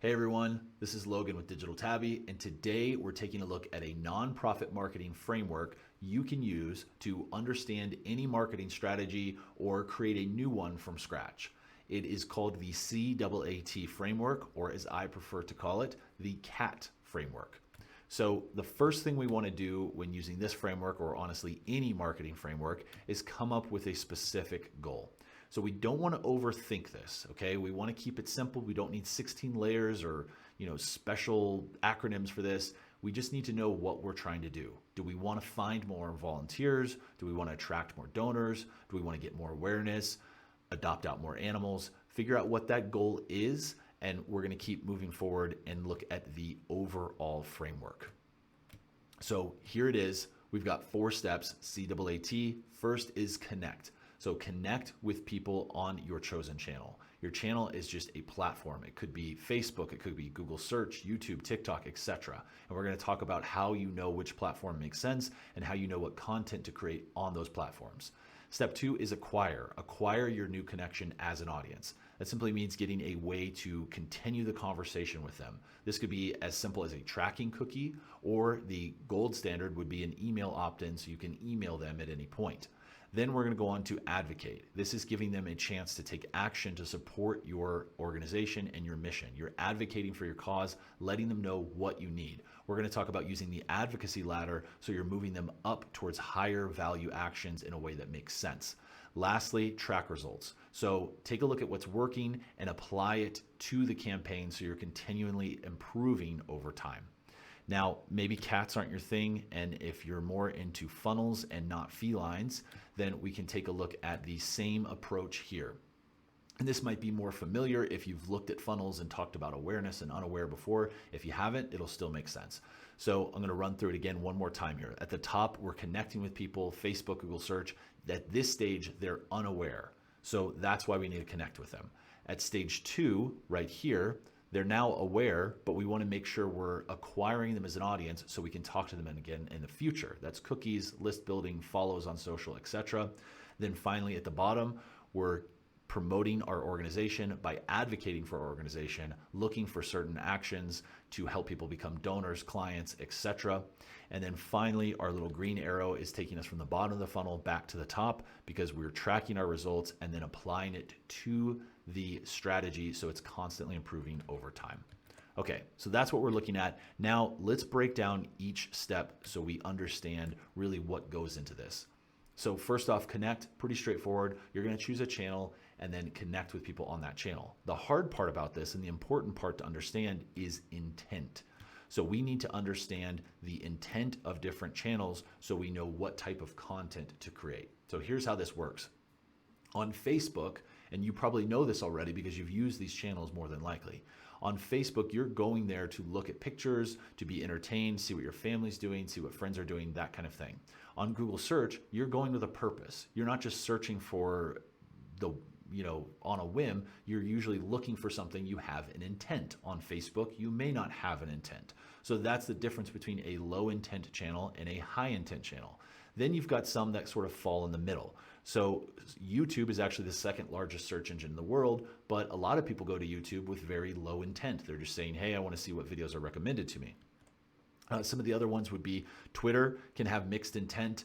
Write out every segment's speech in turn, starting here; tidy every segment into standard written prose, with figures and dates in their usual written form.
Hey everyone, this is Logan with Digital Tabby, and today we're taking a look at a nonprofit marketing framework you can use to understand any marketing strategy or create a new one from scratch. It is called the CAAT framework, or as I prefer to call it, the CAT framework. So the first thing we want to do when using this framework, or honestly any marketing framework, is come up with a specific goal. So we don't want to overthink this, okay? We want to keep it simple. We don't need 16 layers or, special acronyms for this. We just need to know what we're trying to do. Do we want to find more volunteers? Do we want to attract more donors? Do we want to get more awareness, adopt out more animals? Figure out what that goal is, and we're going to keep moving forward and look at the overall framework. So here it is. We've got 4 steps, CAAT. First is connect. So connect with people on your chosen channel. Your channel is just a platform. It could be Facebook, it could be Google Search, YouTube, TikTok, etc. And we're going to talk about how you know which platform makes sense and how you know what content to create on those platforms. Step 2 is acquire. Acquire your new connection as an audience. That simply means getting a way to continue the conversation with them. This could be as simple as a tracking cookie, or the gold standard would be an email opt-in so you can email them at any point. Then we're going to go on to advocate. This is giving them a chance to take action to support your organization and your mission. You're advocating for your cause, letting them know what you need. We're going to talk about using the advocacy ladder so you're moving them up towards higher value actions in a way that makes sense. Lastly, track results. So take a look at what's working and apply it to the campaign so you're continually improving over time. Now, maybe cats aren't your thing, and if you're more into funnels and not felines, then we can take a look at the same approach here. And this might be more familiar if you've looked at funnels and talked about awareness and unaware before. If you haven't, it'll still make sense. So I'm going to run through it again one more time here. At the top, we're connecting with people, Facebook, Google Search. At this stage, they're unaware. So that's why we need to connect with them. At stage 2, right here, they're now aware, but we want to make sure we're acquiring them as an audience so we can talk to them again in the future. That's cookies, list building, follows on social, etc. Then finally, at the bottom, we're promoting our organization by advocating for our organization, looking for certain actions to help people become donors, clients, etc. And then finally, our little green arrow is taking us from the bottom of the funnel back to the top because we're tracking our results and then applying it to the strategy so it's constantly improving over time. Okay, so that's what we're looking at. Now let's break down each step so we understand really what goes into this. So first off, connect, pretty straightforward. You're going to choose a channel and then connect with people on that channel. The hard part about this and the important part to understand is intent. So we need to understand the intent of different channels so we know what type of content to create. So here's how this works. On Facebook, and you probably know this already because you've used these channels more than likely. On Facebook, you're going there to look at pictures, to be entertained, see what your family's doing, see what friends are doing, that kind of thing. On Google Search, you're going with a purpose. You're not just searching for on a whim. You're usually looking for something. You have an intent. On Facebook, you may not have an intent. So that's the difference between a low intent channel and a high intent channel. Then you've got some that sort of fall in the middle. So YouTube is actually the second largest search engine in the world, but a lot of people go to YouTube with very low intent. They're just saying, hey, I want to see what videos are recommended to me. Some of the other ones would be Twitter can have mixed intent.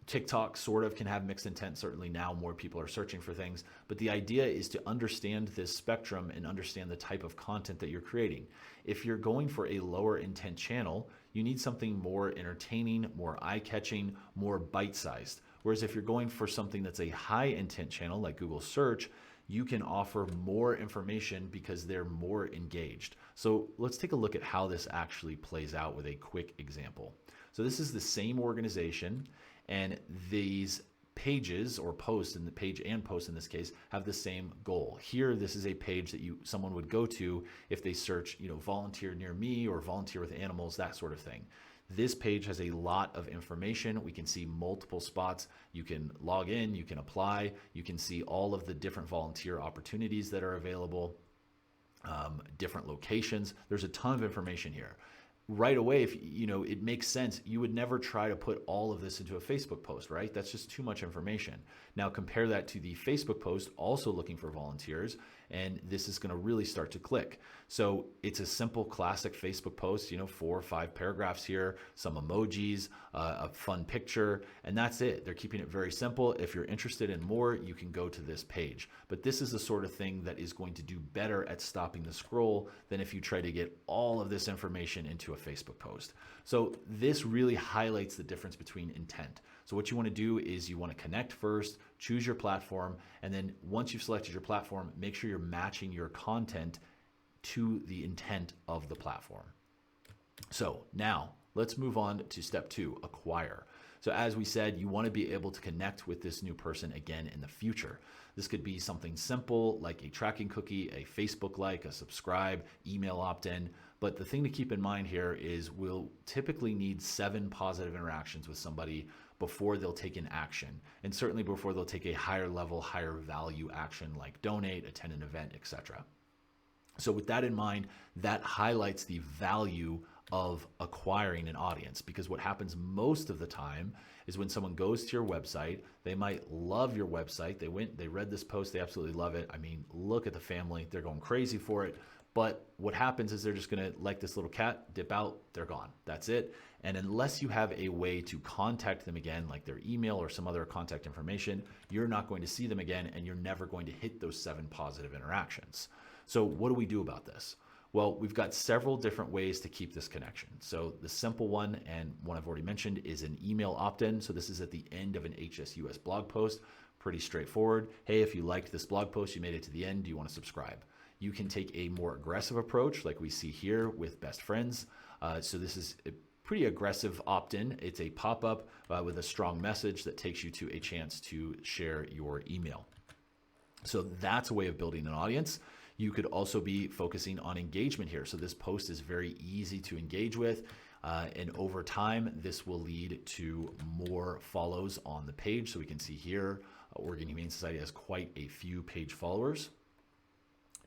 TikTok sort of can have mixed intent. Certainly now more people are searching for things, but the idea is to understand this spectrum and understand the type of content that you're creating. If you're going for a lower intent channel, you need something more entertaining, more eye-catching, more bite-sized. Whereas if you're going for something that's a high intent channel like Google Search, you can offer more information because they're more engaged. So let's take a look at how this actually plays out with a quick example. So this is the same organization, and these pages or posts, in the page and post in this case, have the same goal. Here, this is a page that someone would go to if they search, volunteer near me or volunteer with animals, that sort of thing. This page has a lot of information. We can see multiple spots. You can log in, you can apply, you can see all of the different volunteer opportunities that are available, different locations. There's a ton of information here. Right away, if it makes sense, you would never try to put all of this into a Facebook post, right? That's just too much information. Now compare that to the Facebook post also looking for volunteers, and this is going to really start to click. So it's a simple classic Facebook post, 4 or 5 paragraphs here, some emojis, a fun picture, and that's it. They're keeping it very simple. If you're interested in more, you can go to this page. But this is the sort of thing that is going to do better at stopping the scroll than if you try to get all of this information into a Facebook post. So this really highlights the difference between intent. So what you want to do is you want to connect first, choose your platform, and then once you've selected your platform, make sure you're matching your content to the intent of the platform. So now let's move on to step 2, acquire. So as we said, you want to be able to connect with this new person again in the future. This could be something simple like a tracking cookie, a Facebook like, a subscribe, email opt-in. But the thing to keep in mind here is we'll typically need 7 positive interactions with somebody before they'll take an action, and certainly before they'll take a higher level, higher value action like donate, attend an event, etc. So with that in mind, that highlights the value of acquiring an audience, because what happens most of the time is when someone goes to your website, they might love your website. They read this post, they absolutely love it. I mean, look at the family, they're going crazy for it. But what happens is they're just going to, like this little cat, dip out, they're gone. That's it. And unless you have a way to contact them again, like their email or some other contact information, you're not going to see them again, and you're never going to hit those 7 positive interactions. So what do we do about this? Well, we've got several different ways to keep this connection. So the simple one, and one I've already mentioned, is an email opt-in. So this is at the end of an HSUS blog post. Pretty straightforward. Hey, if you liked this blog post, you made it to the end, do you want to subscribe? You can take a more aggressive approach like we see here with best friends. So this is a pretty aggressive opt-in. It's a pop-up with a strong message that takes you to a chance to share your email. So that's a way of building an audience. You could also be focusing on engagement here. So this post is very easy to engage with. And over time, this will lead to more follows on the page. So we can see here, Oregon Humane Society has quite a few page followers.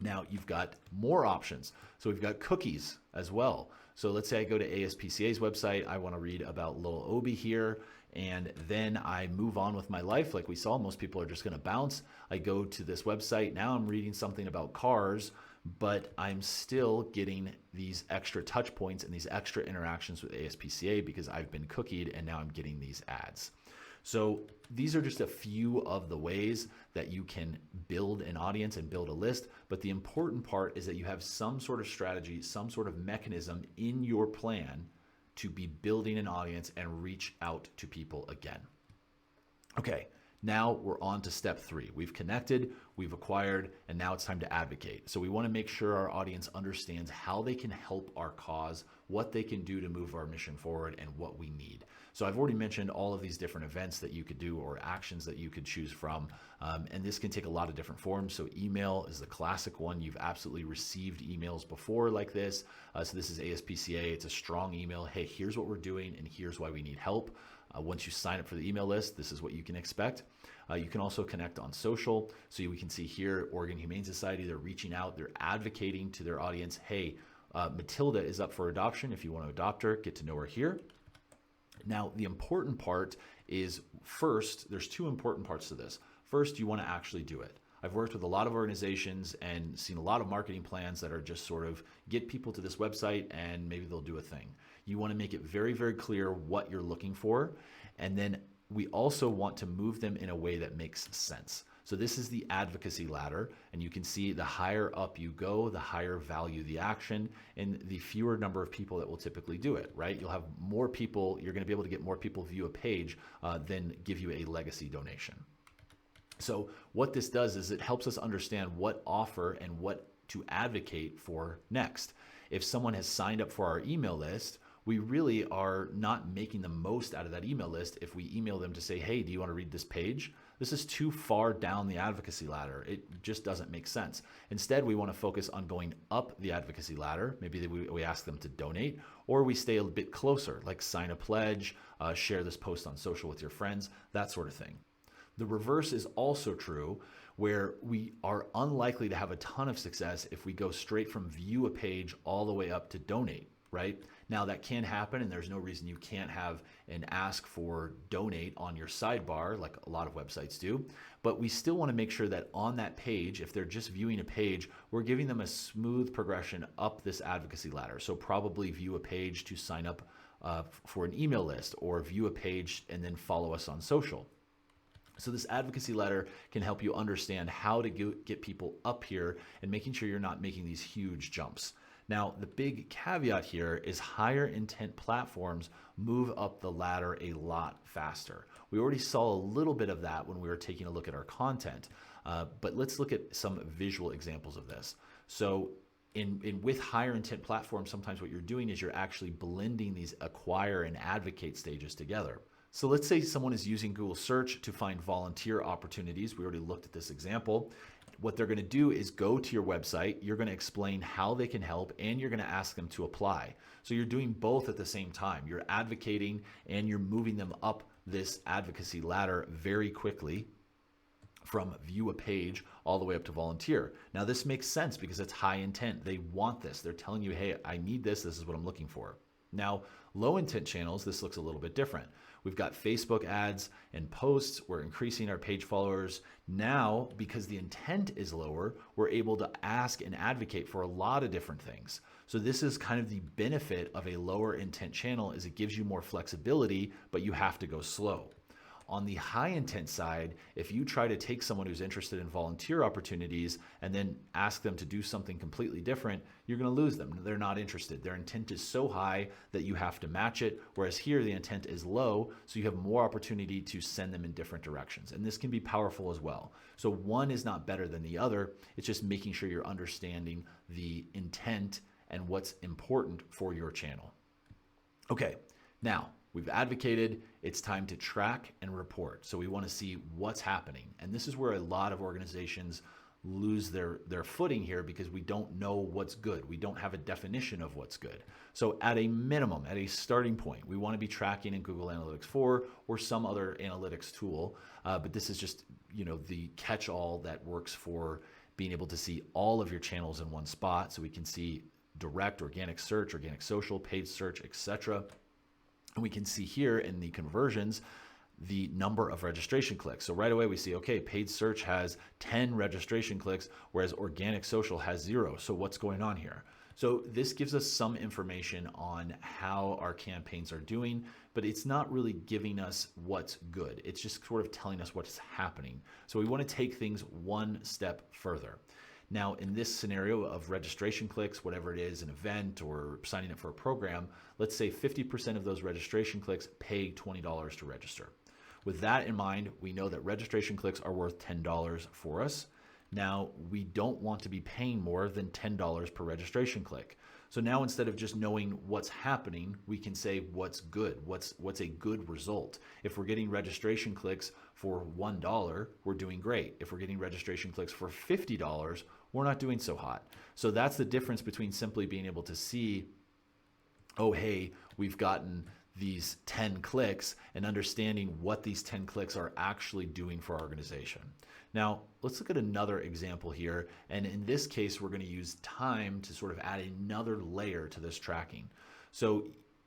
Now you've got more options. So we've got cookies as well. So let's say I go to ASPCA's website. I want to read about little Obi here, and then I move on with my life. Like we saw, most people are just going to bounce. I go to this website. Now I'm reading something about cars, but I'm still getting these extra touch points and these extra interactions with ASPCA because I've been cookied, and now I'm getting these ads. So these are just a few of the ways that you can build an audience and build a list. But the important part is that you have some sort of strategy, some sort of mechanism in your plan to be building an audience and reach out to people again. Okay, now we're on to step 3. We've connected, we've acquired, and now it's time to advocate. So we want to make sure our audience understands how they can help our cause, what they can do to move our mission forward, and what we need. So I've already mentioned all of these different events that you could do or actions that you could choose from. And this can take a lot of different forms. So email is the classic one. You've absolutely received emails before like this. So this is ASPCA. It's a strong email. Hey, here's what we're doing, and here's why we need help. Once you sign up for the email list, this is what you can expect. You can also connect on social. So we can see here, Oregon Humane Society, they're reaching out, they're advocating to their audience. Hey, Matilda is up for adoption. If you want to adopt her, get to know her here. Now, the important part is first, there's 2 important parts to this. First, you want to actually do it. I've worked with a lot of organizations and seen a lot of marketing plans that are just sort of get people to this website and maybe they'll do a thing. You want to make it very, very clear what you're looking for. And then we also want to move them in a way that makes sense. So this is the advocacy ladder, and you can see the higher up you go, the higher value the action, and the fewer number of people that will typically do it, right? You'll have more people, you're going to be able to get more people view a page than give you a legacy donation. So what this does is it helps us understand what offer and what to advocate for next. If someone has signed up for our email list, we really are not making the most out of that email list if we email them to say, hey, do you want to read this page? This is too far down the advocacy ladder. It just doesn't make sense. Instead, we want to focus on going up the advocacy ladder. Maybe we ask them to donate, or we stay a bit closer, like sign a pledge, share this post on social with your friends, that sort of thing. The reverse is also true, where we are unlikely to have a ton of success if we go straight from view a page all the way up to donate, right? Now that can happen, and there's no reason you can't have an ask for donate on your sidebar like a lot of websites do, but we still want to make sure that on that page, if they're just viewing a page, we're giving them a smooth progression up this advocacy ladder. So probably view a page to sign up for an email list, or view a page and then follow us on social. So this advocacy ladder can help you understand how to get people up here and making sure you're not making these huge jumps. Now, the big caveat here is higher intent platforms move up the ladder a lot faster. We already saw a little bit of that when we were taking a look at our content, but let's look at some visual examples of this. So with higher intent platforms, sometimes what you're doing is you're actually blending these acquire and advocate stages together. So let's say someone is using Google search to find volunteer opportunities. We already looked at this example. What they're going to do is go to your website. You're going to explain how they can help, and you're going to ask them to apply. So you're doing both at the same time. You're advocating and you're moving them up this advocacy ladder very quickly from view a page all the way up to volunteer. Now this makes sense because it's high intent. They want this. They're telling you, hey, I need this. This is what I'm looking for. Now, low intent channels, this looks a little bit different. We've got Facebook ads and posts. We're increasing our page followers. Now, because the intent is lower, we're able to ask and advocate for a lot of different things. So this is kind of the benefit of a lower intent channel, is it gives you more flexibility, but you have to go slow. On the high intent side, if you try to take someone who's interested in volunteer opportunities and then ask them to do something completely different, you're going to lose them. They're not interested. Their intent is so high that you have to match it, whereas here the intent is low, so you have more opportunity to send them in different directions. And this can be powerful as well. So one is not better than the other. It's just making sure you're understanding the intent and what's important for your channel. Okay, now we've advocated. It's time to track and report. So we want to see what's happening. And this is where a lot of organizations lose their footing here, because we don't know what's good. We don't have a definition of what's good. So at a minimum, at a starting point, we want to be tracking in Google Analytics 4 or some other analytics tool. But this is just, the catch-all that works for being able to see all of your channels in one spot. So we can see direct, organic search, organic social, paid search, etc. And we can see here in the conversions the number of registration clicks. So right away we see, okay, paid search has 10 registration clicks, whereas organic social has 0. So what's going on here? So this gives us some information on how our campaigns are doing, but it's not really giving us what's good. It's just sort of telling us what's happening. So we want to take things one step further. Now, in this scenario of registration clicks, whatever it is, an event or signing up for a program, let's say 50% of those registration clicks pay $20 to register. With that in mind, we know that registration clicks are worth $10 for us. Now, we don't want to be paying more than $10 per registration click. So now instead of just knowing what's happening, we can say what's good, what's a good result. If we're getting registration clicks for $1, we're doing great. If we're getting registration clicks for $50, we're not doing so hot. So that's the difference between simply being able to see, oh, hey, we've gotten these 10 clicks, and understanding what these 10 clicks are actually doing for our organization. Now, let's look at another example here. And in this case, we're going to use time to sort of add another layer to this tracking. So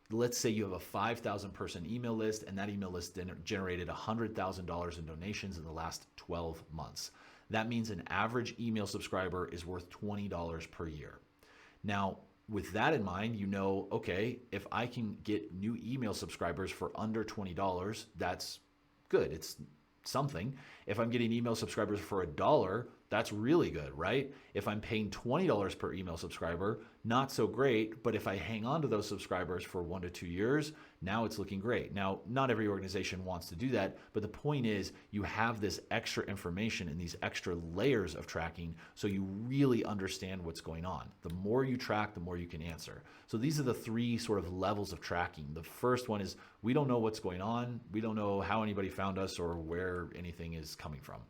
let's say you have a 5,000 person email list, and that email list generated $100,000 in donations in the last 12 months. That means an average email subscriber is worth $20 per year. Now, with that in mind, okay, if I can get new email subscribers for under $20, that's good. It's something. If I'm getting email subscribers for $1, that's really good, right? If I'm paying $20 per email subscriber, not so great, but if I hang on to those subscribers for 1 to 2 years, now it's looking great. Now, not every organization wants to do that, but the point is you have this extra information and these extra layers of tracking, so you really understand what's going on. The more you track, the more you can answer. So these are the 3 sort of levels of tracking. The first one is we don't know what's going on. We don't know how anybody found us or where anything is coming from.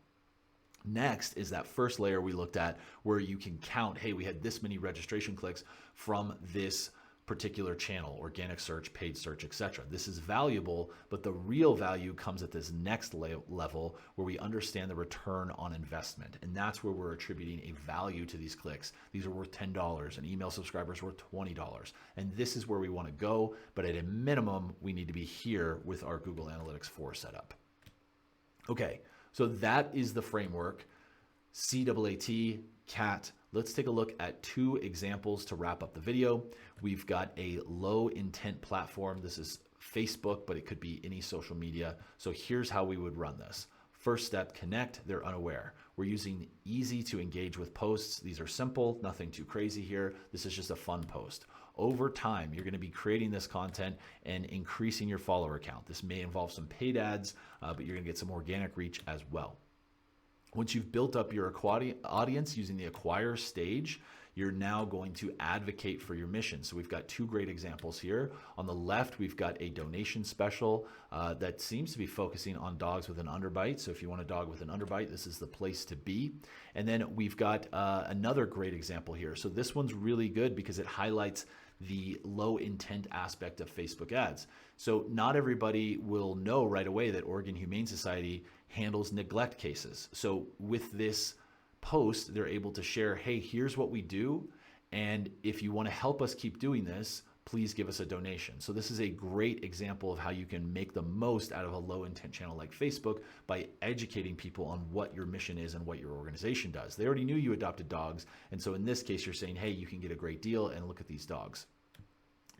Next is that first layer we looked at where you can count, hey, we had this many registration clicks from this particular channel, organic search, paid search, etc. This is valuable, but the real value comes at this next level where we understand the return on investment. And that's where we're attributing a value to these clicks. These are worth $10 and email subscribers worth $20. And this is where we want to go, but at a minimum, we need to be here with our Google Analytics 4 setup. Okay, so that is the framework, CAAT, CAT. Let's take a look at 2 examples to wrap up the video. We've got a low intent platform. This is Facebook, but it could be any social media. So here's how we would run this. First step, connect, they're unaware. We're using easy to engage with posts. These are simple, nothing too crazy here. This is just a fun post. Over time, you're going to be creating this content and increasing your follower count. This may involve some paid ads, but you're going to get some organic reach as well. Once you've built up your audience using the acquire stage, you're now going to advocate for your mission. So we've got 2 great examples here. On the left, we've got a donation special that seems to be focusing on dogs with an underbite. So if you want a dog with an underbite, this is the place to be. And then we've got another great example here. So this one's really good because it highlights the low intent aspect of Facebook ads. So not everybody will know right away that Oregon Humane Society handles neglect cases. So with this post, they're able to share, hey, here's what we do. And if you want to help us keep doing this, please give us a donation. So this is a great example of how you can make the most out of a low intent channel like Facebook by educating people on what your mission is and what your organization does. They already knew you adopted dogs. And so in this case, you're saying, hey, you can get a great deal and look at these dogs.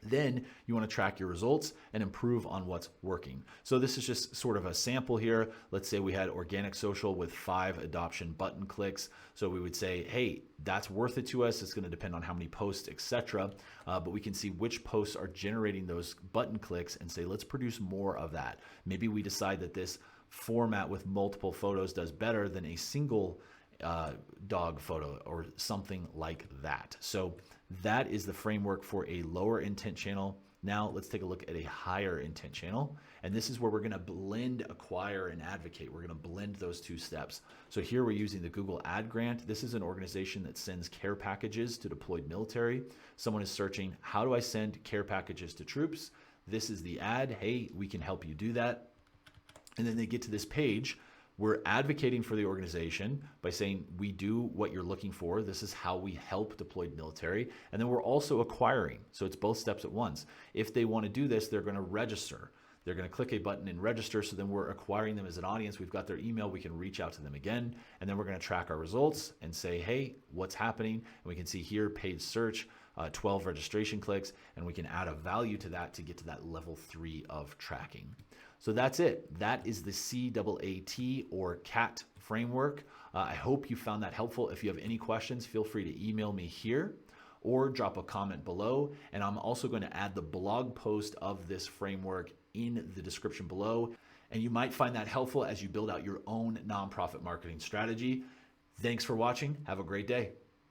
Then you want to track your results and improve on what's working. So this is just sort of a sample here. Let's say we had organic social with 5 adoption button clicks. So we would say, hey, that's worth it to us. It's going to depend on how many posts, etc. But we can see which posts are generating those button clicks and say, let's produce more of that. Maybe we decide that this format with multiple photos does better than a single dog photo or something like that. So that is the framework for a lower intent channel. Now let's take a look at a higher intent channel. And this is where we're going to blend acquire and advocate. We're going to blend those 2 steps. So here we're using the Google Ad Grant. This is an organization that sends care packages to deployed military. Someone is searching, how do I send care packages to troops? This is the ad. Hey, we can help you do that. And then they get to this page. We're advocating for the organization by saying we do what you're looking for. This is how we help deployed military. And then we're also acquiring. So it's both steps at once. If they want to do this, they're going to register. They're going to click a button and register. So then we're acquiring them as an audience. We've got their email. We can reach out to them again. And then we're going to track our results and say, hey, what's happening? And we can see here, paid search, 12 registration clicks, and we can add a value to that to get to that level 3 of tracking. So that's it. That is the CAAT or CAT framework. I hope you found that helpful. If you have any questions, feel free to email me here or drop a comment below. And I'm also going to add the blog post of this framework in the description below. And you might find that helpful as you build out your own nonprofit marketing strategy. Thanks for watching. Have a great day.